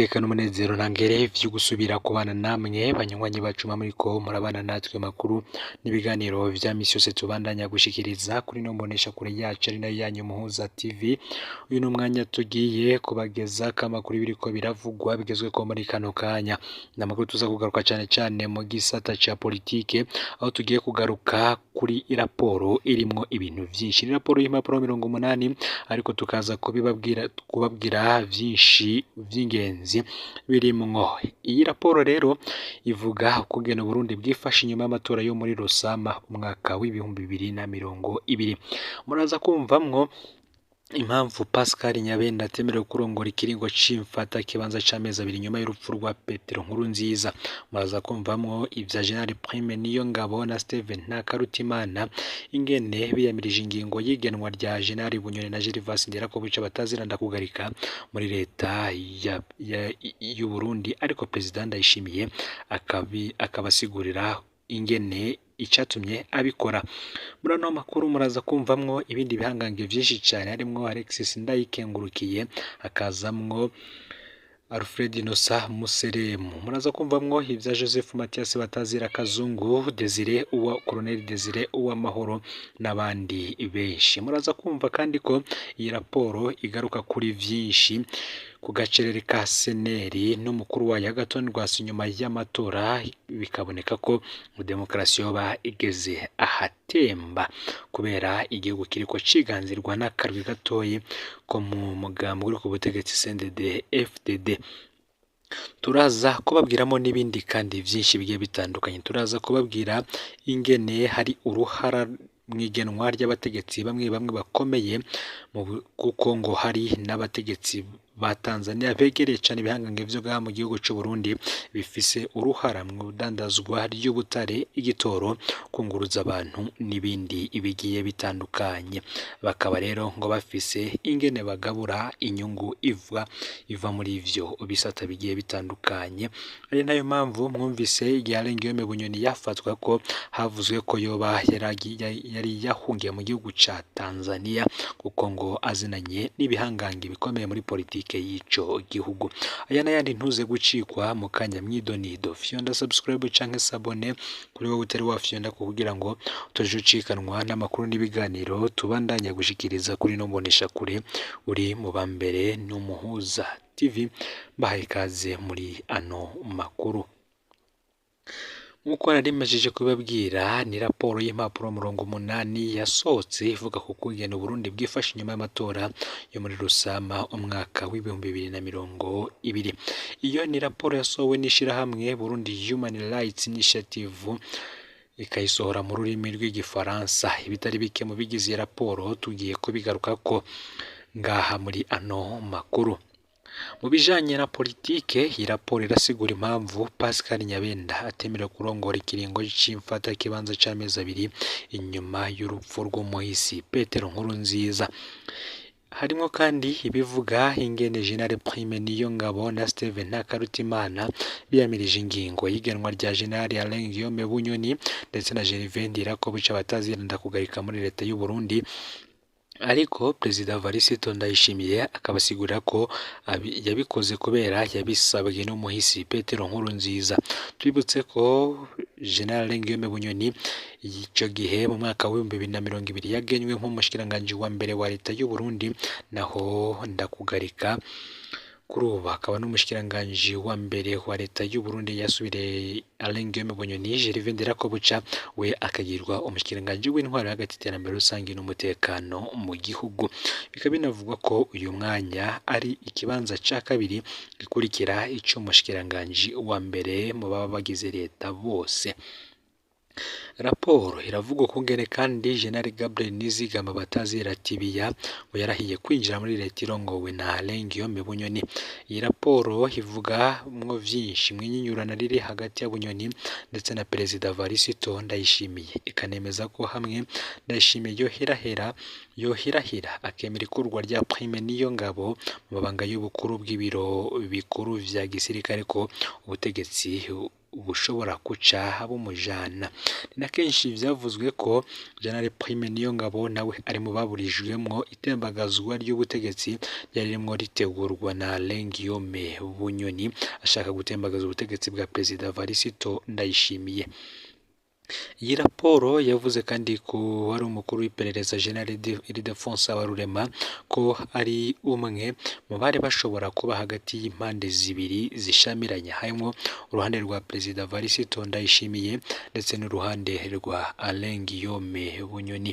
umutekano umunezero ntangere vyo gusubira kubana namwe banywanyi bacu muriko murabana natwe makuru n'ibiganiro vya misi yose tubandanya gushikiriza kuri no mbonesha kure yacu ari nayo yanyu Muhuza TV. Uyu n'umwanya tugiye kubageza kamakuru biriko biravugwa bigezweko muri kano kanya. Namakuru tuza kugaruka cane mu gisata ca politike, aho tugiye kugaruka kuri raporo irimwo ibintu vyinshi. Raporo y'impapuro 80 ariko tukaza kubabwira vyinshi vy'ingenzi birimwo. Iyi raporo rero ivuga kugena Burundi bwifashe inyuma y'amatora yo muri Rusama umwaka w'ibihumbi 2020. Muraza kumvamwo impamvu Pascal Nyabenda atemerewe kurongora ikiringo c'imfata kibanza c'amezi 2 nyuma y'urupfu rwa Petero Nkurunziza. Muraza kumvamwo ivya General Prime Niyongabo na Steven Ntakarutimana ingene biyamirije ingingo y'igenwa rya General Bunyoni na Gervas Nderakobuca bataziranda kugarika muri leta y'u Burundi, ariko President Ndayishimiye akabasigurira ingene icatumye abikora. Muri ano makuru muraza kumvamwo ibindi bihangange vyinshi cyane, harimwo Alexis Ndayikengurukiye, hakazamwo Alfred Inosa Museremu. Muraza kumvamwo ivya Joseph Mathias Batazira Kazungu, Desire uwa Colonel Desire uwa Mahoro n'abandi benshi. Muraza kumva kandi ko iyi raporo igaruka kuri vyinshi ku gacerere ka seneri n'umukuru wa Agathon Rwasa nyuma y'amatora, bikaboneka ko demokarasi yoba igeze ahatemba kubera igihugu kiriko ciganzirwa n'akarwi gatoyi ko mu mugambo uri ku butegetsi CNDD FDD. Turaza kubabwiramo n'ibindi kandi vyinshi bigiye bitandukanye. Turaza kubabwira ingene hari uruhara mwigenwa ry'abategetsi bamwe bakomeye kuko ngo hari n'abategetsi ba Tanzania begereye cyane ibihangange vyo mu gihugu c'u Burundi bifise uruhara mu budandazwa ry'ubutare, igitoro, kunguruza abantu n'ibindi ibigiye bitandukanye. Bakaba rero ngo bafise ingene bagabura inyungu iva muri ivyo bisata bigiye bitandukanye. Ari nayo mpamvu mwumvise Guillaume Bunyoni yafatwa ko havuzwe ko yoba yari yahungiye mu gihugu ca Tanzania kuko ngo azinanye n'ibihangange bikomeye muri politike y'ico gihugu. Aya n'ayandi ntuze gucikwa mu kanya mwidonido. Fyonda subscribe canke sabone kuri wowe utari wafyonda kugira ngo utojucikanwa n'amakuru n'ibiganiro tubandanya gushikiriza kuri no mbonesha kure uri mu bambere n'Umuhuza TV. Bahaye ikaze muri ano makuru. Nkuko narimajije kubabwira, ni raporo y'impapuro 80 yasohotse ivuga ku kugena Burundi bwifashe inyuma y'amatora yo muri Rusama umwaka w'ibihumbi 2020. Iyo ni raporo yasohowe n'ishirahamwe Burundi Human Rights Initiative, ikayisohora mu rurimi rw'igifaransa. Ibitari bike mu bigize iyi raporo tugiye kubigaruka ko ngaha muri ano makuru. Mu bijanye na politike, iyi raporo irasigura impamvu Pascal Nyabenda atemerewe kurongora ikiringo c'imfata kibanza c'amezi 2 inyuma y'urupfu rw'umuhisi Petero Nkurunziza. Harimo kandi ibivuga ingene General Prime Niyongabo na Steven Ntakarutimana biyamirije ingingo y'igenwa rya General Alain Guillaume Bunyoni ndetse na Gervais Nderakobuca bataziranda kugarika muri leta y'u Burundi, ariko President Varisito Ndayishimiye akabasigura ko yabikoze kubera yabisabwe n'umuhisi Petero Nkurunziza. Twibutse ko General Guillaume Bunyoni ico gihe mu mwaka wa 2020 yagenywe nk'umushikiranganje wa mbere wa leta y'u Burundi, naho ndakugarika kuri ubu akaba n'umushikiranganje wa mbere wa leta y'u Burundi yasubire Alain Guillaume Bunyoni. Gervais Nderakobuca we akagirwa umushikiranganje w'intwaro hagati y'iterambere rusange n'umutekano mu gihugu. Bikaba binavugwa ko uyu mwanya ari ikibanza ca kabiri gikurikira ico umushikiranganje wa mbere mu baba bagize leta bose. Raporo iravuga kungene kandi General Gabriel Nizigama Batazira Tibiya ngo yarahiye kwinjira muri leta irongowe na Alain Guillaume Bunyoni. Iyi raporo ivuga mwo vyinshi mwinyinyurana riri hagati ya Bunyoni ndetse na President Varisito Ndayishimiye, ikanemeza ko hamwe Ndayishimiye yohirahira akemera ikurwa rya Prime Niyongabo mu mabanga y'ubukuru bw'ibiro bikuru vya gisirikare ko ubutegetsi bushobora guca bumujana. Ni na kenshi vyavuzwe ko General Prime Niyongabo nawe ari mu baburijwemwo itembagazwa ry'ubutegetsi ryari rimwo ritegurwa na Guillaume Bunyoni ashaka gutembagaza ubutegetsi bwa Perezida Varisito Ndayishimiye. Iyi raporo yavuze kandi ko wari umukuru w'iperereza General Ildefonse Habarurema ko ari umwe mu bari bashobora kuba hagati y'impande zibiri zishamiranye, harimo uruhande rwa Perezida Varisito Ndayishimiye ndetse n'uruhande rwa Guillaume Bunyoni.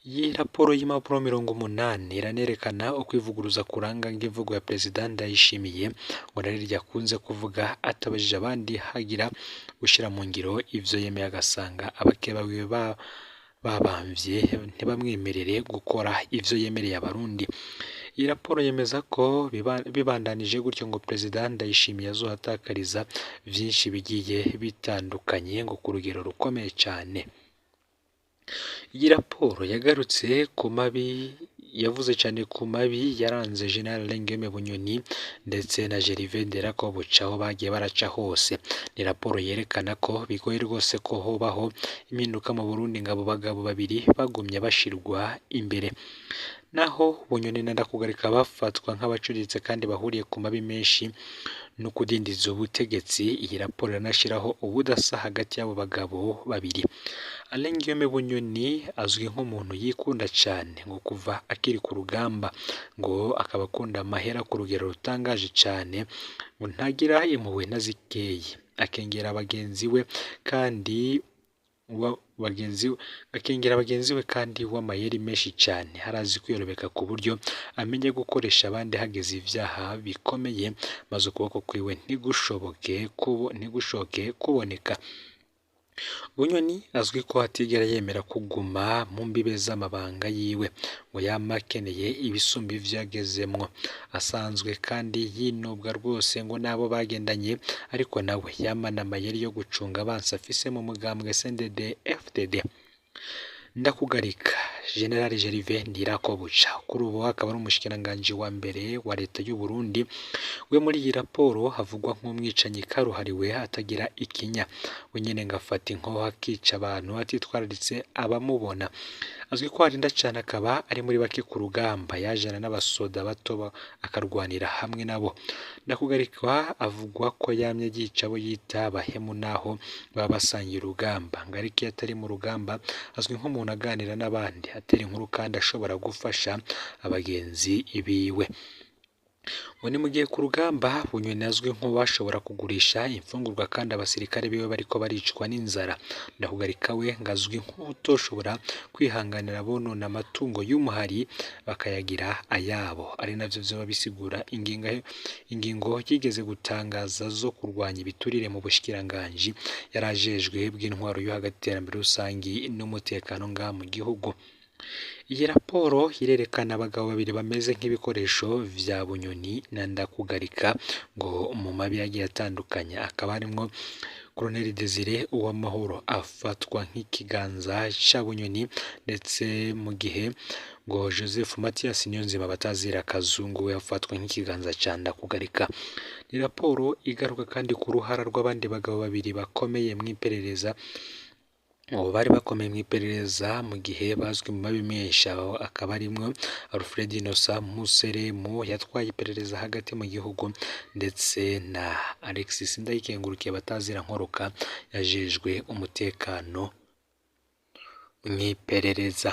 Iyi raporo y'impapuro 80 iranerekana ukwivuguruza kuranga ng'imvugo ya Perezida Ndayishimiye ngo nari ryakunze kuvuga atabajije abandi hagira gushira mu ngiro ivyo yemeye, agasanga abakeba biwe babamvye ntibamwemerere gukora ivyo yemereye abarundi. Iyi raporo yemeza ko bibandanije gutyo ngo Perezida Ndayishimiye azohatakariza vyinshi bigiye bitandukanye ngo ku rugero rukomeye cyane. Iyi raporo yagarutse ku mabi, yavuze cyane ku mabi yaranze General Guillaume Bunyoni ndetse na Gervais Nderakobuca aho bagiye baraca hose. Ni raporo yerekana ko bigoye rwose ko hobaho impinduka mu Burundi ngo abo bagabo babiri bagumye bashirwa imbere. Naho Bunyoni na Ndakugarika bafatwa nk'abacuritse kandi bahuriye ku mabi menshi no kudindiza ubutegetsi, iyi raporo iranashiraho ubudasa hagati y'abo bagabo babiri. Guillaume Bunyoni azwi nk'umuntu yikunda cyane ngo kuva akiri ku rugamba, ngo akaba akunda amahera ku rugero rutangaje cyane, ngo ntagira impuhwe na zikeyi, akengera bagenzi we kandi bagenzi we kandi w'amayeri menshi cyane, harazi kwiyorobeka ku buryo amenye gukoresha abandi hageze ivyaha bikomeye maze ukuboko kwiwe ntigushoke kuboneka. Bunyoni azwi ko atigera yemera kuguma mu mbibe z'amabanga yiwe, ngo yama akeneye ibisumba ivyo yagezemwo, asanzwe kandi yinubwa rwose ngo nabo bagendanye, ariko nawe yamana amayeri yo gucunga abansi afise mu mugambwe CNDD FDD. Ndakugarika General Gervais Ndirakobuca kuri ubu akaba ari umushikiranganji wa mbere wa leta y'u Burundi. We muri iyi raporo havugwa nk'umwicanyi karuhariwe atagira ikinya, we nyene ngafata inkoho akica abantu atitwararitse abamubona. Azwi ko arinda cyane, akaba ari muri bake ku rugamba, yajana n'abasoda bato akarwanira hamwe nabo. Ndakugarikwa avugwa ko yamye yica abo yita abahemu naho baba basangiye urugamba, ngo ariko iyo atari mu rugamba azwi nk'umuntu aganira n'abandi, atera inkuru kandi ashobora gufasha abagenzi biwe. Ngo ni mu gihe ku rugamba Bunyoni azwi nk'uwashobora kugurisha imfungurwa kandi abasirikare biwe bariko baricwa n'inzara. Ndakugarika we ngazwi nk'utoshobora kwihanganira bonona amatungo y'umuhari bakayagira ayabo, ari navyo vyoba bisigura ingingo yigeze gutangaza zo kurwanya ibiturire mu bushikiranganji yarajejwe bw'intwaro yo hagati y'iterambere rusangi n'umutekano ngaha mu gihugu. Iyi raporo irerekana abagabo babiri bameze nk'ibikoresho vya Bunyoni na Ndakugarika ngo mu mabi yagiye atandukanye, akaba harimwo Colonel Desire Uwamahoro afatwa nk'ikiganza ca Bunyoni, ndetse mu gihe ngo Joseph Mathias Niyonzima batazira Kazungu we afatwa nk'ikiganza ca Ndakugarika. Ni raporo igaruka kandi ku ruhara rw'abandi bagabo babiri bakomeye mw'iperereza, bari bakomeye mw'iperereza mu gihe bazwi mu mabi menshi, akaba arimwo Alfred Innocent Museremu yatwaye iperereza hagati mu gihugu, ndetse na Alexis Ndayikengurukiye batazira Nkoroka yajejwe umutekano mw'iperereza.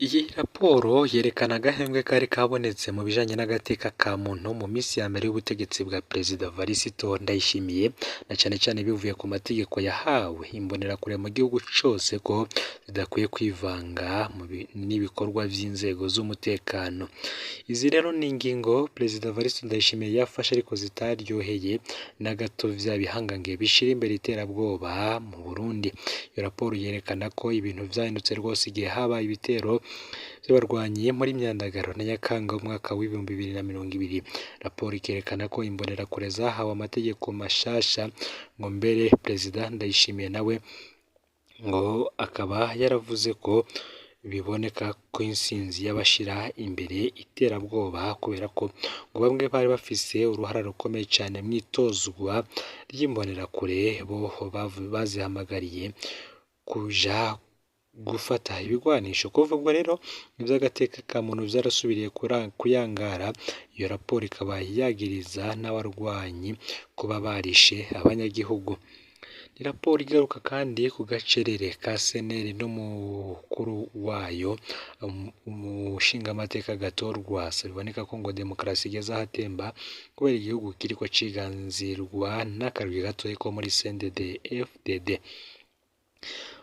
Iyi raporo yerekana agahembwe kari kabonetse mu bijanye n'agateka ka muntu mu misi ya mbere y'ubutegetsi bwa Perezida Varisito Ndayishimiye, na cane cane bivuye ku mategeko yahawe imbonerakure mu gihugu cose ko zidakwiye kwivanga n'ibikorwa vy'inzego z'umutekano. Izi rero ni ingingo Perezida Varisito Ndayishimiye yafashe ariko zitaryoheye na gato vya bihangange bishira imbere iterabwoba mu Burundi. Iyo raporo yerekana ko ibintu vyahindutse rwose igihe habaye ibitero by'abarwanyi muri Myandagaro na Nyakanga umwaka w'ibihumbi 2020. Raporo ikerekana ko imbonerakure zahawe amategeko mashasha, ngo mbere Perezida Ndayishimiye nawe ngo akaba yaravuze ko biboneka ko intsinzi y'abashira imbere iterabwoba kubera ko ngo bamwe bari bafise uruhara rukomeye cyane mu itozwa ry'imbonerakure bo bazihamagariye kuja gufata ibigwanisho. Kuva ubwo rero iby'agateka ka muntu byarasubiriye kuyangara, iyo raporo ikaba yagiriza n'abarwanyi kuba barishe abanyagihugu. Ni raporo igaruka kandi ku gacerere ka seneri n'umukuru wayo umushingamateka Agathon Rwasa. Biboneka ko ngo demokarasi igeze ahatemba kubera igihugu kiriko ciganzirwa n'akarwi gatoya ko muri CNDD FDD.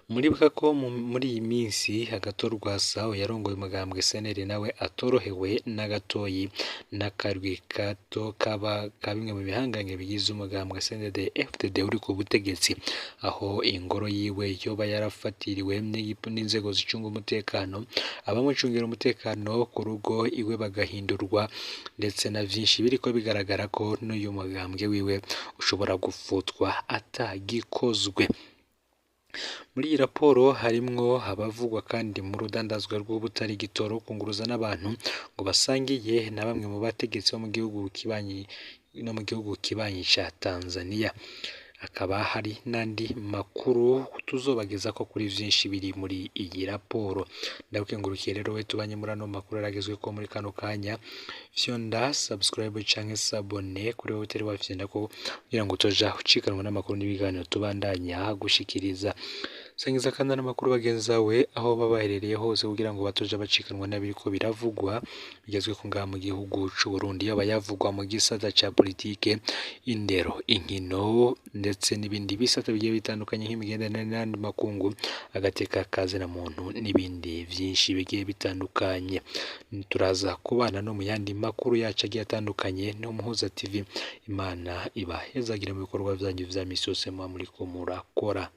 Muribuka ko muri iyi minsi Agathon Rwasa yarongoye umugambwe seneri nawe atorohewe na gatoyi n'akarwi gato ka bimwe mu bihangange bigize umugambwe CNDD FDD uri ku butegetsi, aho ingoro yiwe yoba yarafatiriwe n'inzego zicunga umutekano, abamucungira umutekano ku rugo iwe bagahindurwa, ndetse na vyinshi biriko bigaragara ko n'uyu mugambwe wiwe ushobora gufutwa atagikozwe. Muri iyi raporo harimwo abavugwa kandi mu rudandazwa rw'ubutari gitoro kunguruza n'abantu ngo basangiye na bamwe mu bategetsi bo mu gihugu kibanyi no mu gihugu kibanyi ca Tanzania. Hakaba hari n'andi makuru tuzobageza ko kuri vyinshi biri muri iyi raporo. Ndabukengurukiye rero we tubanye muri ano makuru aragezwe ko muri kano kanya, fyonda subscribe canke sabone kuri wowe utari wafyenda ko kugira ngo utoja ucikanwa n'amakuru n'ibiganiro tubandanya gushikiriza. Sangiza kandi n'amakuru bagenzawe aho babaherereye hose kugira ngo batoja bacikanwa n'abiriko biravugwa bigezwe ku ngaha mu gihugu c'u Burundi, yaba yavugwa mu gisata ca politike, indero, inkino ndetse n'ibindi bisata bigiye bitandukanye nk'imigenderanire n'andi makungu, agateka kaze na muntu n'ibindi vyinshi bigiye bitandukanye. Turaza kubana no mu yandi makuru yacu agiye atandukanye no Muhuza TV. Imana ibahezagire mu bikorwa vyanyu vya misi yose muba muriko murakora.